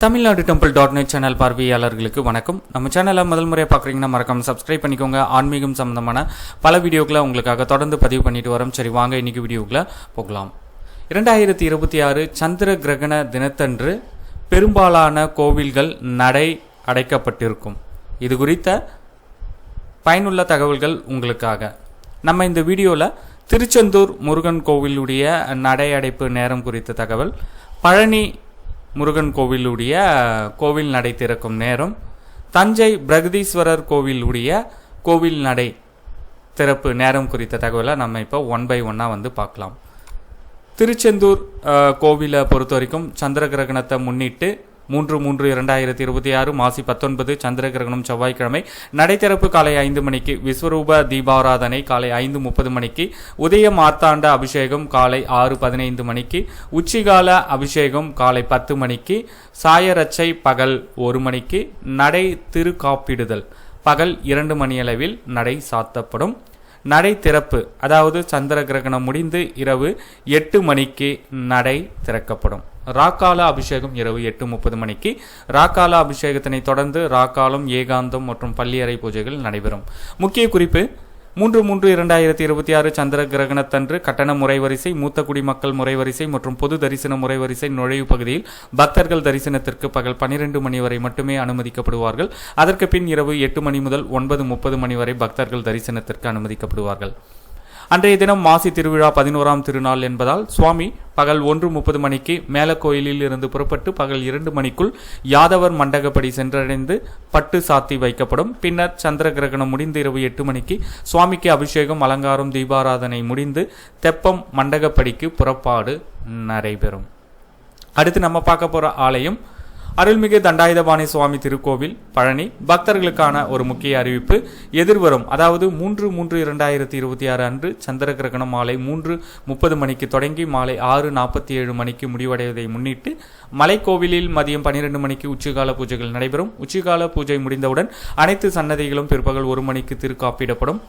Tamil Nadu டெம்பிள்.net channel பார்வையாளர்களுக்கு வணக்கம். நம்ம சேனலை முதல் முறையாக பார்க்குறீங்கன்னா மறக்காம சப்ஸ்கிரைப் பண்ணிக்கோங்க. ஆன்மீகம் சம்பந்தமான பல வீடியோக்களை உங்களுக்காக தொடர்ந்து பதிவு பண்ணிட்டு வரோம். சரி, வாங்க இன்னைக்கு வீடியோக்குள்ள போகலாம். 2026 சந்திர கிரகண தினத்தன்று பெரும்பாலான கோவில்கள் நடை அடைக்கப்பட்டிருக்கும். இது குறித்த பயனுள்ள தகவல்கள் உங்களுக்காக. நம்ம இந்த வீடியோவில் திருச்செந்தூர் முருகன் கோவிலுடைய நடை அடைப்பு நேரம் குறித்த தகவல், பழனி முருகன் கோவிலுடைய கோவில் நடை திறக்கும் நேரம், தஞ்சை பிரகதீஸ்வரர் கோவிலுடைய கோவில் நடை திறப்பு நேரம் குறித்த தகவலை நம்ம இப்போ 1 by 1 பார்க்கலாம். திருச்செந்தூர் கோவிலை பொறுத்த வரைக்கும் சந்திர கிரகணத்தை முன்னிட்டு 3/3/2026 மாசி 19 சந்திர கிரகணம் செவ்வாய்க்கிழமை நடைத்திறப்பு காலை 5 மணிக்கு, விஸ்வரூப தீபாராதனை காலை 5:30 மணிக்கு, உதய மார்த்தாண்ட அபிஷேகம் காலை 6:15 மணிக்கு, உச்சிகால அபிஷேகம் காலை 10 மணிக்கு, சாயரட்சை பகல் 1 மணிக்கு, நடை திருக்காப்பிடுதல் பகல் 2 மணியளவில் நடை சாத்தப்படும். நடை திறப்பு அதாவது சந்திர கிரகணம் முடிந்து இரவு 8 மணிக்கு நடை திறக்கப்படும். ராக்கால அபிஷேகம் இரவு 8:30 மணிக்கு. ராக்கால அபிஷேகத்தினை தொடர்ந்து ராக்காலம், ஏகாந்தம் மற்றும் பள்ளியறை பூஜைகள் நடைபெறும். முக்கிய குறிப்பு: 3/3/2026 சந்திர கிரகணத்தன்று கட்டண முறைவரிசை, மூத்த குடிமக்கள் முறைவரிசை மற்றும் பொது தரிசன முறைவரிசை நுழைவு பகுதியில் பக்தர்கள் தரிசனத்திற்கு பகல் 12 மணி வரை மட்டுமே அனுமதிக்கப்படுவார்கள். அதற்கு பின் இரவு 8 மணி முதல் 9:30 மணி வரை பக்தர்கள் தரிசனத்திற்கு அனுமதிக்கப்படுவார்கள். அன்றைய தினம் மாசி திருவிழா 11ஆம் திருநாள் என்பதால் சுவாமி பகல் 1:30 மணிக்கு மேலக்கோயிலில் இருந்து புறப்பட்டு பகல் 2 மணிக்குள் யாதவர் மண்டகப்படி சென்றடைந்து பட்டு சாத்தி வைக்கப்படும். பின்னர் சந்திர கிரகணம் முடிந்து இரவு 8 மணிக்கு சுவாமிக்கு அபிஷேகம், அலங்காரம், தீபாராதனை முடிந்து தெப்பம் மண்டகப்படிக்கு புறப்பாடு நடைபெறும். அடுத்து நம்ம பார்க்க போற ஆலயம் அருள்மிகு தண்டாயுதபாணி சுவாமி திருக்கோவில், பழனி. பக்தர்களுக்கான ஒரு முக்கிய அறிவிப்பு: எதிர்வரும் அதாவது 3/3/2026 அன்று சந்திர கிரகணம் மாலை 3:30 மணிக்கு தொடங்கி மாலை 6:47 மணிக்கு முடிவடைவதை முன்னிட்டு மலைக்கோவிலில் மதியம் 12 மணிக்கு உச்சிகால பூஜைகள் நடைபெறும். உச்சிகால பூஜை முடிந்தவுடன் அனைத்து சன்னதிகளும் பிற்பகல் 1 மணிக்கு திருக்காப்பிடப்படும்.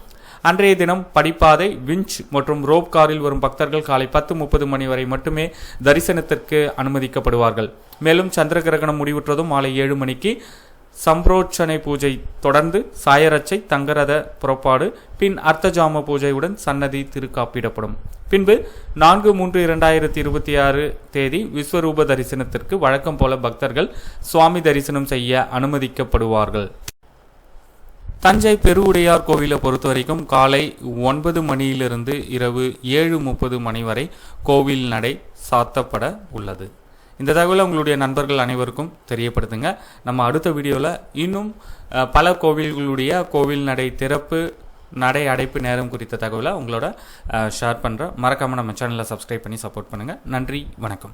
அன்றைய தினம் படிப்பாதை, விஞ்ச் மற்றும் ரோப் காரில் வரும் பக்தர்கள் காலை 10:30 மணி வரை மட்டுமே தரிசனத்திற்கு அனுமதிக்கப்படுவார்கள். மேலும் சந்திர கிரகணம் முடிவுற்றதும் மாலை 7 மணிக்கு சம்பிரோட்சனை பூஜை தொடர்ந்து சாயரட்சை, தங்கரத புறப்பாடு, பின் அர்த்தஜாம பூஜையுடன் சன்னதி திருக்காப்பிடப்படும். பின்பு 4/3/2026 தேதி விஸ்வரூப தரிசனத்திற்கு வழக்கம் போல பக்தர்கள் சுவாமி தரிசனம் செய்ய அனுமதிக்கப்படுவார்கள். தஞ்சை பெருவுடையார் கோவிலை பொறுத்த வரைக்கும் காலை 9 மணியிலிருந்து இரவு 7:30 மணி வரை கோவில் நடை சாத்தப்பட உள்ளது. இந்த தகவலை உங்களுடைய நண்பர்கள் அனைவருக்கும் தெரியப்படுத்துங்க. நம்ம அடுத்த வீடியோவில் இன்னும் பல கோவில்களுடைய கோவில் நடை திறப்பு, நடை அடைப்பு நேரம் குறித்த தகவலை உங்களோட ஷேர் பண்ணுறேன். மறக்காமல் நம்ம சேனலை சப்ஸ்கிரைப் பண்ணி சப்போர்ட் பண்ணுங்கள். நன்றி, வணக்கம்.